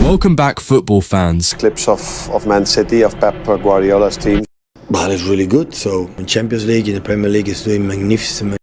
Welcome back, football fans. Clips of Man City, of Pep Guardiola's team. Well, it's really good. So in Champions League, in the Premier League, is doing magnificent.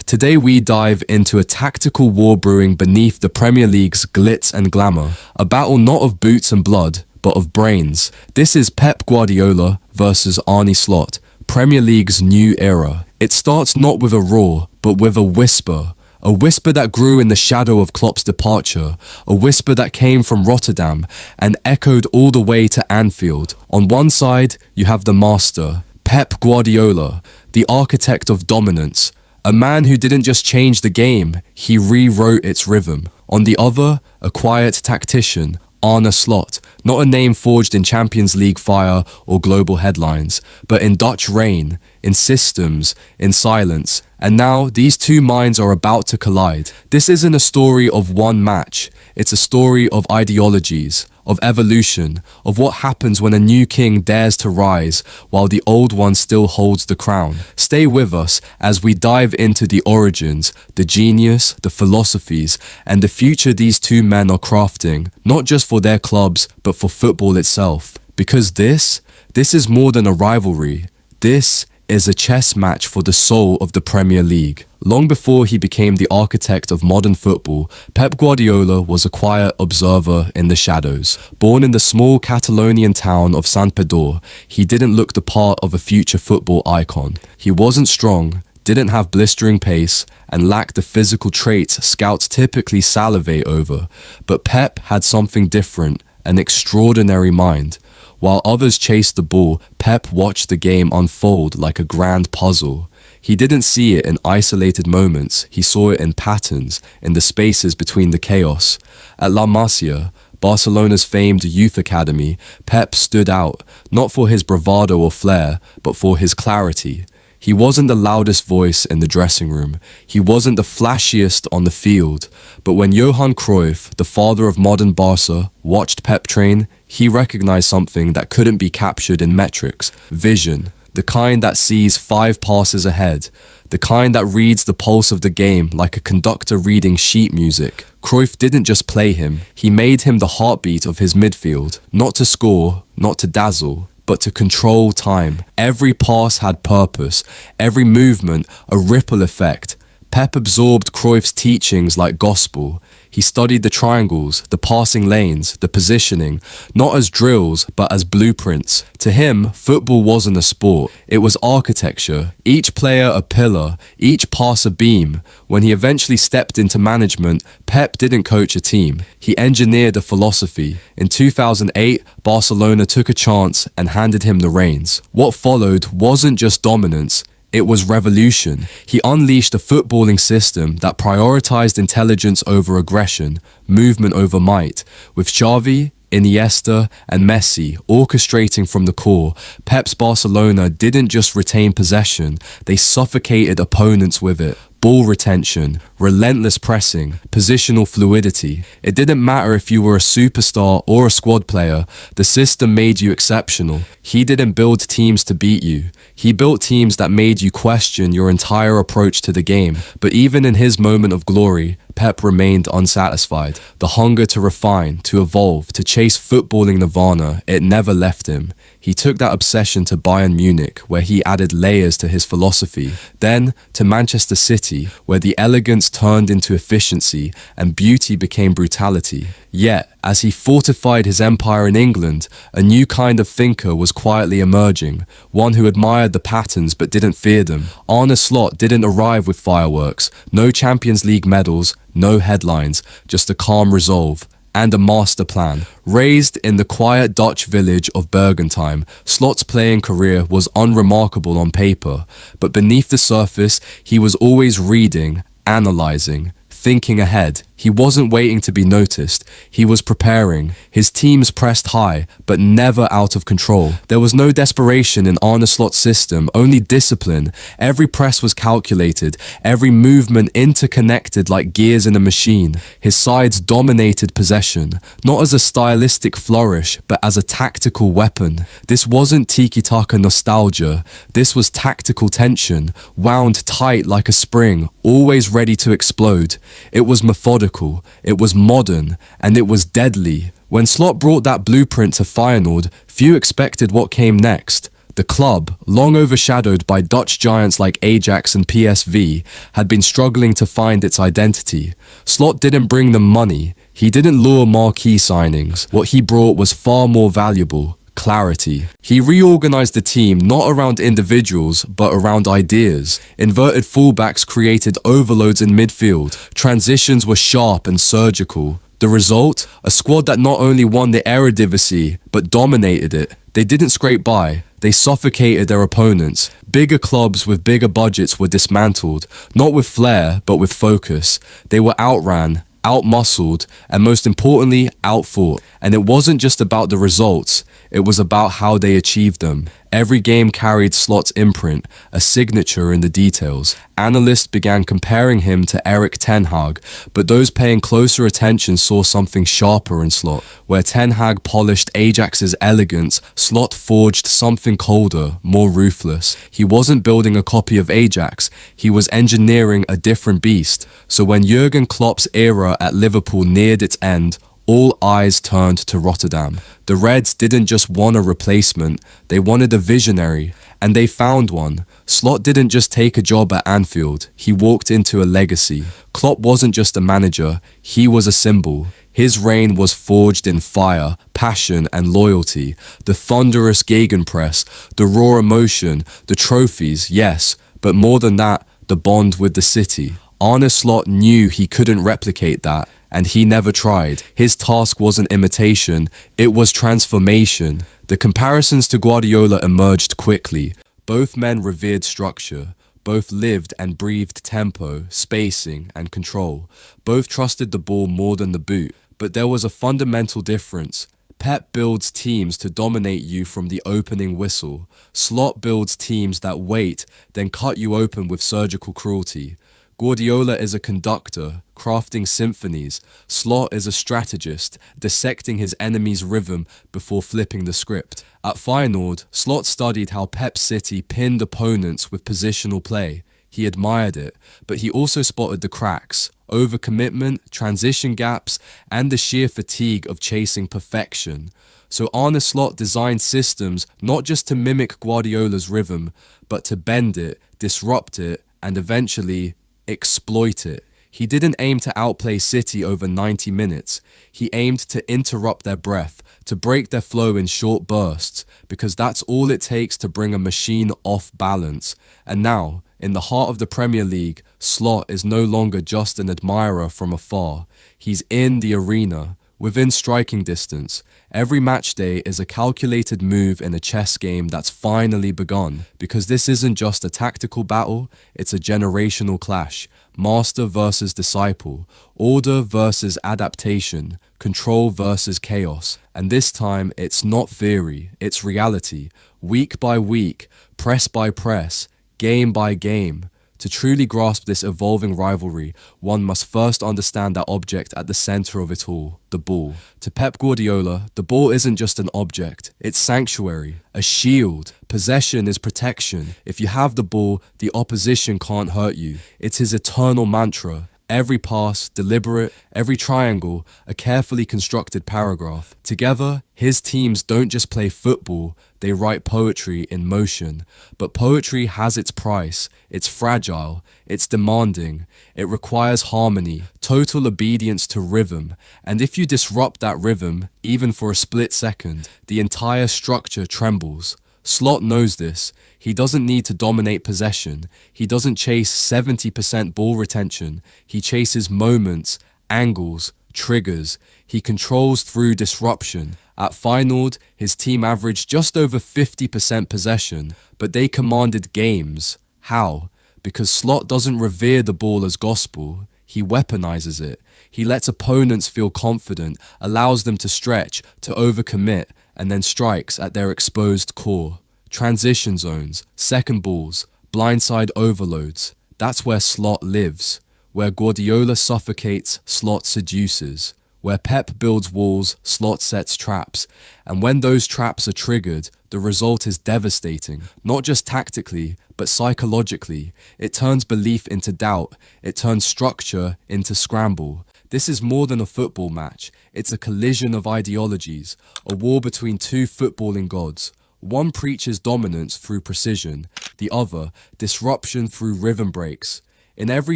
Today we dive into a tactical war brewing beneath the Premier League's glitz and glamour. A battle not of boots and blood, but of brains. This is Pep Guardiola versus Arne Slot, Premier League's new era. It starts not with a roar, but with a whisper. A whisper that grew in the shadow of Klopp's departure, a whisper that came from Rotterdam and echoed all the way to Anfield. On one side, you have the master, Pep Guardiola, the architect of dominance, a man who didn't just change the game, he rewrote its rhythm. On the other, a quiet tactician, Arne Slot, not a name forged in Champions League fire or global headlines, but in Dutch rain, in systems, in silence. And now these two minds are about to collide. This isn't a story of one match. It's a story of ideologies, of evolution, of what happens when a new king dares to rise while the old one still holds the crown. Stay with us as we dive into the origins, the genius, the philosophies, and the future these two men are crafting, not just for their clubs, but for football itself. Because this is more than a rivalry. This is a chess match for the soul of the Premier League. Long before he became the architect of modern football, Pep Guardiola was a quiet observer in the shadows. Born in the small Catalonian town of Santpedor, he didn't look the part of a future football icon. He wasn't strong, didn't have blistering pace, and lacked the physical traits scouts typically salivate over. But Pep had something different, an extraordinary mind. While others chased the ball, Pep watched the game unfold like a grand puzzle. He didn't see it in isolated moments, he saw it in patterns, in the spaces between the chaos. At La Masia, Barcelona's famed youth academy, Pep stood out, not for his bravado or flair, but for his clarity. He wasn't the loudest voice in the dressing room. He wasn't the flashiest on the field. But when Johan Cruyff, the father of modern Barca, watched Pep train, he recognized something that couldn't be captured in metrics: vision. The kind that sees 5 passes ahead. The kind that reads the pulse of the game like a conductor reading sheet music. Cruyff didn't just play him, he made him the heartbeat of his midfield. Not to score, not to dazzle, but to control time. Every pass had purpose, every movement a ripple effect. Pep absorbed Cruyff's teachings like gospel. He studied the triangles, the passing lanes, the positioning, not as drills, but as blueprints. To him, football wasn't a sport, it was architecture. Each player a pillar, each pass a beam. When he eventually stepped into management, Pep didn't coach a team, he engineered a philosophy. In 2008, Barcelona took a chance and handed him the reins. What followed wasn't just dominance, it was revolution. He unleashed a footballing system that prioritized intelligence over aggression, movement over might. With Xavi, Iniesta, and Messi orchestrating from the core, Pep's Barcelona didn't just retain possession, they suffocated opponents with it. Ball retention, relentless pressing, positional fluidity. It didn't matter if you were a superstar or a squad player, the system made you exceptional. He didn't build teams to beat you. He built teams that made you question your entire approach to the game. But even in his moment of glory, Pep remained unsatisfied. The hunger to refine, to evolve, to chase footballing nirvana, it never left him. He took that obsession to Bayern Munich, where he added layers to his philosophy. Then to Manchester City, where the elegance turned into efficiency and beauty became brutality. Yet, as he fortified his empire in England, a new kind of thinker was quietly emerging, one who admired the patterns but didn't fear them. Arne Slot didn't arrive with fireworks, no Champions League medals, no headlines, just a calm resolve and a master plan. Raised in the quiet Dutch village of Bergentheim, Slot's playing career was unremarkable on paper, but beneath the surface, he was always reading, analyzing, thinking ahead. He wasn't waiting to be noticed, he was preparing. His teams pressed high, but never out of control. There was no desperation in Arne Slot's system, only discipline. Every press was calculated, every movement interconnected like gears in a machine. His sides dominated possession, not as a stylistic flourish, but as a tactical weapon. This wasn't tiki-taka nostalgia, this was tactical tension, wound tight like a spring, always ready to explode. It was methodical, methodical, it was modern, and it was deadly. When Slot brought that blueprint to Feyenoord, few expected what came next. The club, long overshadowed by Dutch giants like Ajax and PSV, had been struggling to find its identity. Slot didn't bring them money. He didn't lure marquee signings. What he brought was far more valuable: clarity. He reorganized the team not around individuals, but around ideas. Inverted fullbacks created overloads in midfield. Transitions were sharp and surgical. The result? A squad that not only won the Eredivisie, but dominated it. They didn't scrape by. They suffocated their opponents. Bigger clubs with bigger budgets were dismantled, not with flair, but with focus. They were outran, outmuscled, and most importantly, outfought. And it wasn't just about the results, it was about how they achieved them. Every game carried Slot's imprint, a signature in the details. Analysts began comparing him to Erik ten Hag, but those paying closer attention saw something sharper in Slot. Where ten Hag polished Ajax's elegance, Slot forged something colder, more ruthless. He wasn't building a copy of Ajax, he was engineering a different beast. So when Jürgen Klopp's era at Liverpool neared its end, all eyes turned to Rotterdam. The Reds didn't just want a replacement, they wanted a visionary, and they found one. Slot didn't just take a job at Anfield, he walked into a legacy. Klopp wasn't just a manager, he was a symbol. His reign was forged in fire, passion, and loyalty. The thunderous gegenpress, the raw emotion, the trophies, yes, but more than that, the bond with the city. Arne Slot knew he couldn't replicate that, and he never tried. His task wasn't imitation, it was transformation. The comparisons to Guardiola emerged quickly. Both men revered structure. Both lived and breathed tempo, spacing, and control. Both trusted the ball more than the boot. But there was a fundamental difference. Pep builds teams to dominate you from the opening whistle. Slot builds teams that wait, then cut you open with surgical cruelty. Guardiola is a conductor, crafting symphonies. Slot is a strategist, dissecting his enemy's rhythm before flipping the script. At Feyenoord, Slot studied how Pep City pinned opponents with positional play. He admired it, but he also spotted the cracks, overcommitment, transition gaps, and the sheer fatigue of chasing perfection. So Arne Slot designed systems not just to mimic Guardiola's rhythm, but to bend it, disrupt it, and eventually exploit it. He didn't aim to outplay City over 90 minutes. He aimed to interrupt their breath, to break their flow in short bursts, because that's all it takes to bring a machine off balance. And now, in the heart of the Premier League, Slot is no longer just an admirer from afar. He's in the arena, within striking distance. Every match day is a calculated move in a chess game that's finally begun, because this isn't just a tactical battle, it's a generational clash. Master versus disciple, order versus adaptation, control versus chaos. And this time, it's not theory, it's reality. Week by week, press by press, game by game. To truly grasp this evolving rivalry, one must first understand that object at the center of it all, the ball. To Pep Guardiola, the ball isn't just an object, it's sanctuary, a shield. Possession is protection. If you have the ball, the opposition can't hurt you. It's his eternal mantra. Every pass, deliberate, every triangle, a carefully constructed paragraph. Together, his teams don't just play football, they write poetry in motion. But poetry has its price. It's fragile, it's demanding, it requires harmony, total obedience to rhythm. And if you disrupt that rhythm, even for a split second, the entire structure trembles. Slot knows this. He doesn't need to dominate possession. He doesn't chase 70% ball retention. He chases moments, angles, triggers. He controls through disruption. At Feyenoord, his team averaged just over 50% possession, but they commanded games. How? Because Slot doesn't revere the ball as gospel. He weaponizes it. He lets opponents feel confident, allows them to stretch, to overcommit, and then strikes at their exposed core. Transition zones, second balls, blindside overloads. That's where Slot lives. Where Guardiola suffocates, Slot seduces. Where Pep builds walls, Slot sets traps. And when those traps are triggered, the result is devastating. Not just tactically, but psychologically. It turns belief into doubt. It turns structure into scramble. This is more than a football match. It's a collision of ideologies, a war between two footballing gods. One preaches dominance through precision, the other disruption through rhythm breaks. In every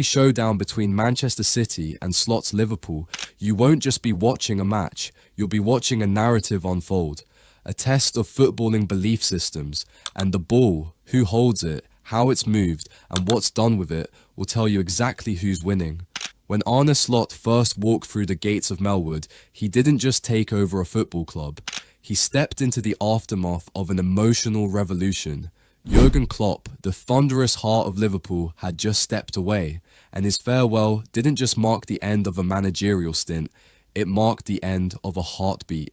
showdown between Manchester City and Slot's Liverpool, you won't just be watching a match, you'll be watching a narrative unfold, a test of footballing belief systems, and the ball, who holds it, how it's moved, and what's done with it will tell you exactly who's winning. When Arne Slot first walked through the gates of Melwood, he didn't just take over a football club. He stepped into the aftermath of an emotional revolution. Jürgen Klopp, the thunderous heart of Liverpool, had just stepped away, and his farewell didn't just mark the end of a managerial stint, it marked the end of a heartbeat.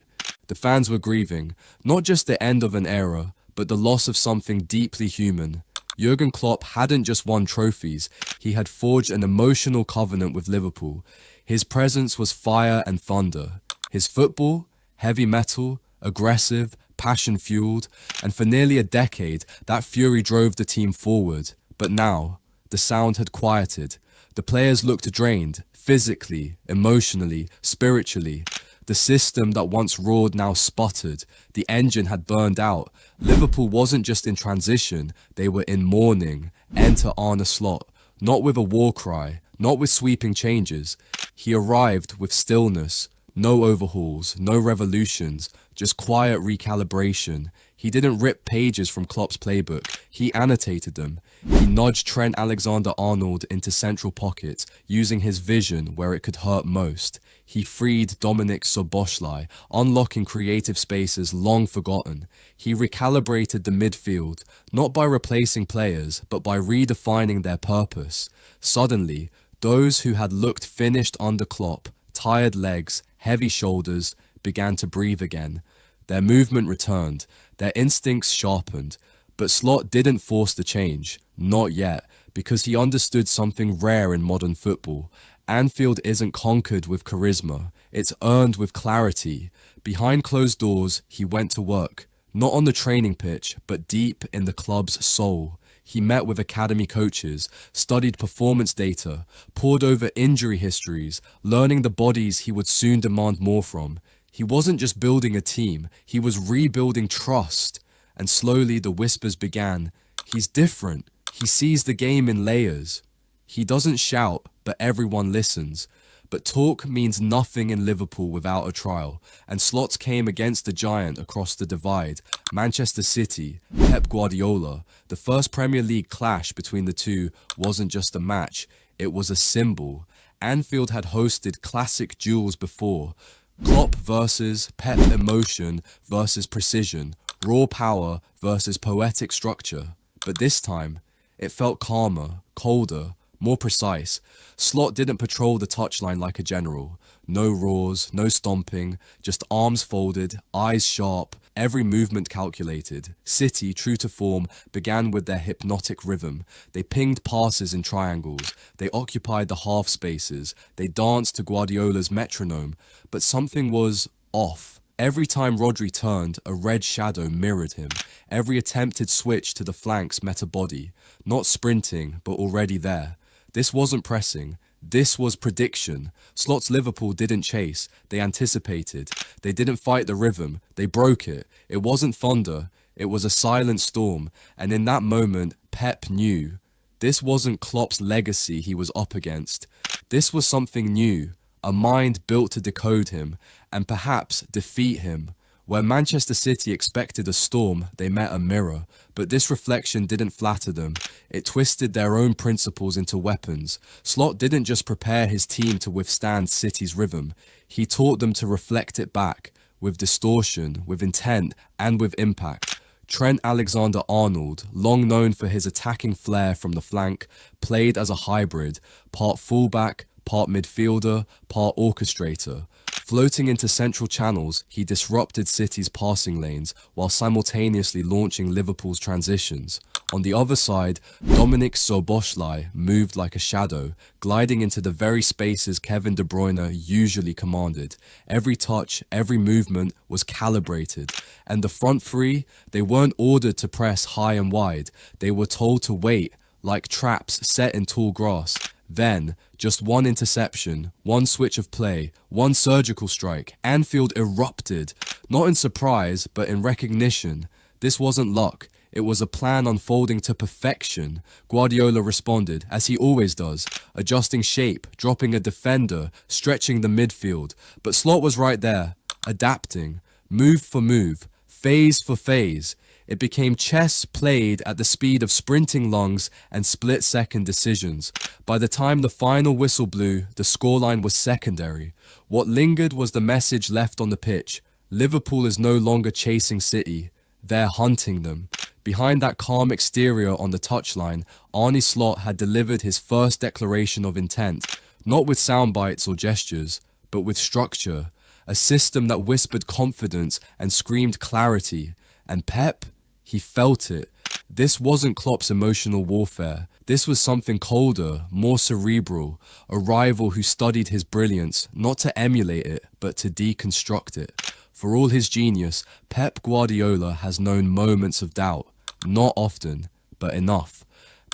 The fans were grieving, not just the end of an era, but the loss of something deeply human. Jürgen Klopp hadn't just won trophies, he had forged an emotional covenant with Liverpool. His presence was fire and thunder. His football, heavy metal, aggressive, passion-fueled, and for nearly a decade, that fury drove the team forward. But now, the sound had quieted. The players looked drained, physically, emotionally, spiritually. The system that once roared now sputtered. The engine had burned out. Liverpool wasn't just in transition, they were in mourning. Enter Arne Slot, not with a war cry, not with sweeping changes. He arrived with stillness, no overhauls, no revolutions, just quiet recalibration. He didn't rip pages from Klopp's playbook, he annotated them. He nudged Trent Alexander-Arnold into central pockets, using his vision where it could hurt most. He freed Dominik Szoboszlai, unlocking creative spaces long forgotten. He recalibrated the midfield, not by replacing players, but by redefining their purpose. Suddenly, those who had looked finished under Klopp, tired legs, heavy shoulders, began to breathe again. Their movement returned, their instincts sharpened. But Slot didn't force the change, not yet, because he understood something rare in modern football. Anfield isn't conquered with charisma, it's earned with clarity. Behind closed doors, he went to work, not on the training pitch, but deep in the club's soul. He met with academy coaches, studied performance data, pored over injury histories, learning the bodies he would soon demand more from. He wasn't just building a team, he was rebuilding trust. And slowly the whispers began. He's different. He sees the game in layers. He doesn't shout, but everyone listens. But talk means nothing in Liverpool without a trial, and Slot came against the giant across the divide, Manchester City, Pep Guardiola. The first Premier League clash between the two wasn't just a match, it was a symbol. Anfield had hosted classic duels before. Klopp versus Pep emotion versus precision, raw power versus poetic structure. But this time, it felt calmer, colder, more precise. Slot didn't patrol the touchline like a general. No roars, no stomping, just arms folded, eyes sharp, every movement calculated. City, true to form, began with their hypnotic rhythm. They pinged passes in triangles. They occupied the half spaces. They danced to Guardiola's metronome. But something was off. Every time Rodri turned, a red shadow mirrored him. Every attempted switch to the flanks met a body. Not sprinting, but already there. This wasn't pressing. This was prediction. Slot's Liverpool didn't chase. They anticipated. They didn't fight the rhythm. They broke it. It wasn't thunder. It was a silent storm. And in that moment, Pep knew. This wasn't Klopp's legacy he was up against. This was something new. A mind built to decode him, and perhaps defeat him. Where Manchester City expected a storm, they met a mirror. But this reflection didn't flatter them. It twisted their own principles into weapons. Slot didn't just prepare his team to withstand City's rhythm. He taught them to reflect it back, with distortion, with intent, and with impact. Trent Alexander-Arnold, long known for his attacking flair from the flank, played as a hybrid, part fullback, part midfielder, part orchestrator. Floating into central channels, he disrupted City's passing lanes while simultaneously launching Liverpool's transitions. On the other side, Dominik Szoboszlai moved like a shadow, gliding into the very spaces Kevin De Bruyne usually commanded. Every touch, every movement was calibrated. And the front three, they weren't ordered to press high and wide. They were told to wait, like traps set in tall grass. Then, just one interception, one switch of play, one surgical strike, Anfield erupted. Not in surprise, but in recognition. This wasn't luck. It was a plan unfolding to perfection. Guardiola responded, as he always does, adjusting shape, dropping a defender, stretching the midfield. But Slot was right there, adapting, move for move, phase for phase. It became chess played at the speed of sprinting lungs and split-second decisions. By the time the final whistle blew, the scoreline was secondary. What lingered was the message left on the pitch. Liverpool is no longer chasing City. They're hunting them. Behind that calm exterior on the touchline, Arne Slot had delivered his first declaration of intent, not with sound bites or gestures, but with structure, a system that whispered confidence and screamed clarity. And Pep, he felt it. This wasn't Klopp's emotional warfare. This was something colder, more cerebral, a rival who studied his brilliance, not to emulate it, but to deconstruct it. For all his genius, Pep Guardiola has known moments of doubt. Not often, but enough.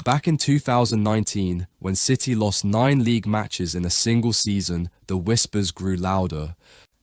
Back in 2019, when City lost 9 league matches in a single season, the whispers grew louder.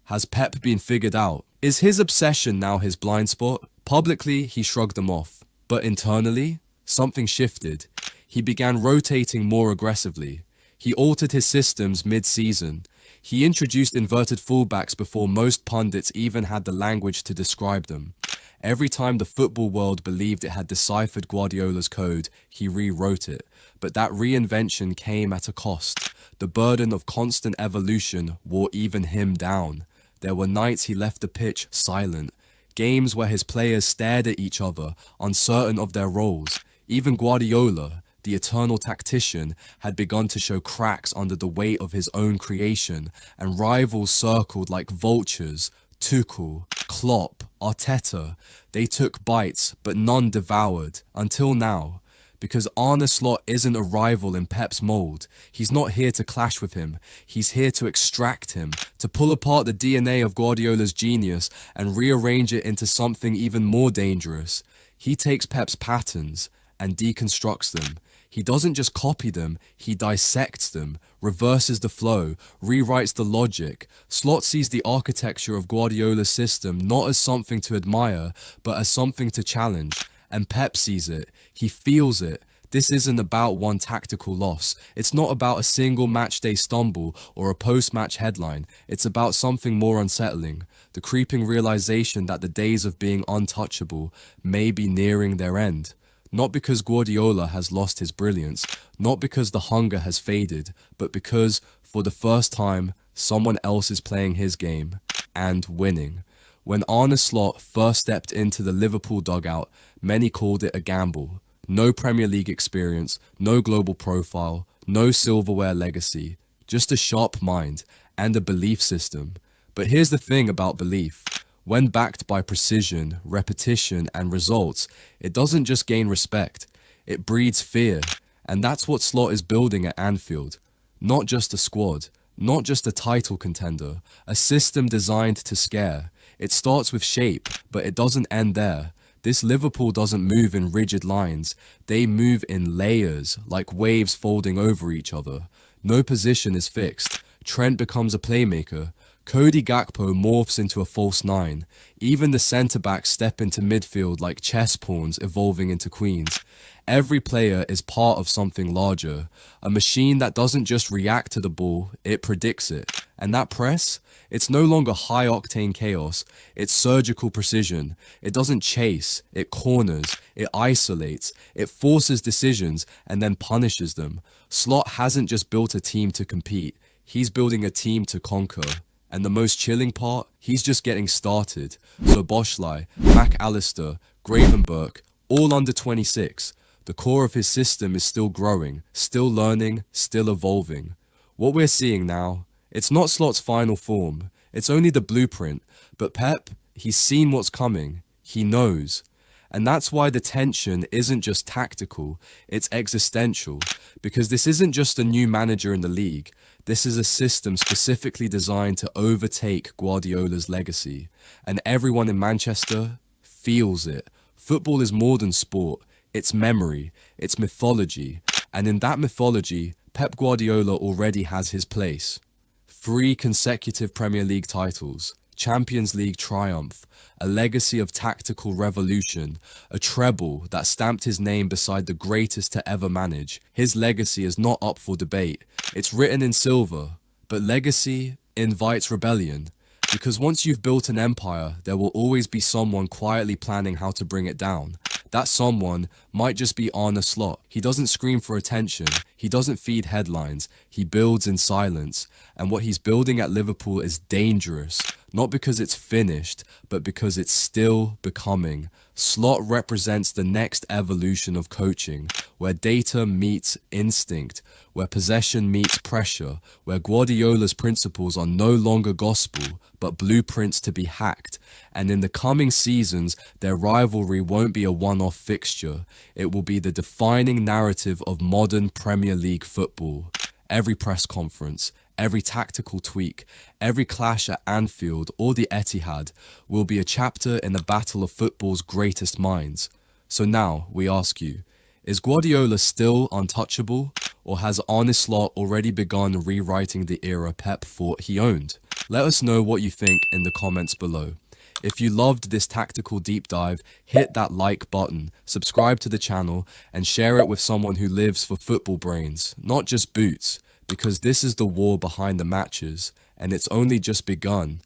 Has Pep been figured out? Is his obsession now his blind spot? Publicly, he shrugged them off. But internally, something shifted. He began rotating more aggressively. He altered his systems mid-season. He introduced inverted fullbacks before most pundits even had the language to describe them. Every time the football world believed it had deciphered Guardiola's code, he rewrote it. But that reinvention came at a cost. The burden of constant evolution wore even him down. There were nights he left the pitch silent. Games where his players stared at each other, uncertain of their roles. Even Guardiola, the eternal tactician, had begun to show cracks under the weight of his own creation, and rivals circled like vultures. Tuchel, Klopp, Arteta, they took bites, but none devoured, until now. Because Arne Slot isn't a rival in Pep's mold. He's not here to clash with him. He's here to extract him, to pull apart the DNA of Guardiola's genius and rearrange it into something even more dangerous. He takes Pep's patterns and deconstructs them. He doesn't just copy them, he dissects them, reverses the flow, rewrites the logic. Slot sees the architecture of Guardiola's system not as something to admire, but as something to challenge. And Pep sees it. He feels it. This isn't about one tactical loss. It's not about a single matchday stumble or a post-match headline. It's about something more unsettling. The creeping realization that the days of being untouchable may be nearing their end. Not because Guardiola has lost his brilliance, not because the hunger has faded, but because, for the first time, someone else is playing his game and winning. When Arne Slot first stepped into the Liverpool dugout, many called it a gamble. No Premier League experience, no global profile, no silverware legacy, just a sharp mind and a belief system. But here's the thing about belief. When backed by precision, repetition, and results, it doesn't just gain respect, it breeds fear. And that's what Slot is building at Anfield. Not just a squad, not just a title contender, a system designed to scare. It starts with shape, but it doesn't end there. This Liverpool doesn't move in rigid lines. They move in layers, like waves folding over each other. No position is fixed. Trent becomes a playmaker. Cody Gakpo morphs into a false nine. Even the centre-backs step into midfield like chess pawns evolving into queens. Every player is part of something larger. A machine that doesn't just react to the ball, it predicts it. And that press? It's no longer high-octane chaos. It's surgical precision. It doesn't chase. It corners. It isolates. It forces decisions and then punishes them. Slot hasn't just built a team to compete. He's building a team to conquer. And the most chilling part, he's just getting started. So Boschlei, McAllister, Gravenberch, all under 26. The core of his system is still growing, still learning, still evolving. What we're seeing now, it's not Slot's final form. It's only the blueprint. But Pep, he's seen what's coming. He knows. And that's why the tension isn't just tactical, it's existential. Because this isn't just a new manager in the league. This is a system specifically designed to overtake Guardiola's legacy. And everyone in Manchester feels it. Football is more than sport. It's memory. It's mythology. And in that mythology, Pep Guardiola already has his place. 3 consecutive Premier League titles, Champions League triumph, a legacy of tactical revolution, a treble that stamped his name beside the greatest to ever manage. His legacy is not up for debate. It's written in silver, but legacy invites rebellion. Because once you've built an empire, there will always be someone quietly planning how to bring it down. That someone might just be Arne Slot. He doesn't scream for attention. He doesn't feed headlines. He builds in silence. And what he's building at Liverpool is dangerous. Not because it's finished, but because it's still becoming. Slot represents the next evolution of coaching, where data meets instinct, where possession meets pressure, where Guardiola's principles are no longer gospel, but blueprints to be hacked. And in the coming seasons, their rivalry won't be a one-off fixture. It will be the defining narrative of modern Premier League football. Every press conference, every tactical tweak, every clash at Anfield or the Etihad will be a chapter in the battle of football's greatest minds. So now, we ask you, is Guardiola still untouchable, or has Arne Slot already begun rewriting the era Pep thought he owned? Let us know what you think in the comments below. If you loved this tactical deep dive, hit that like button, subscribe to the channel, and share it with someone who lives for football brains, not just boots, because this is the war behind the matches, and it's only just begun.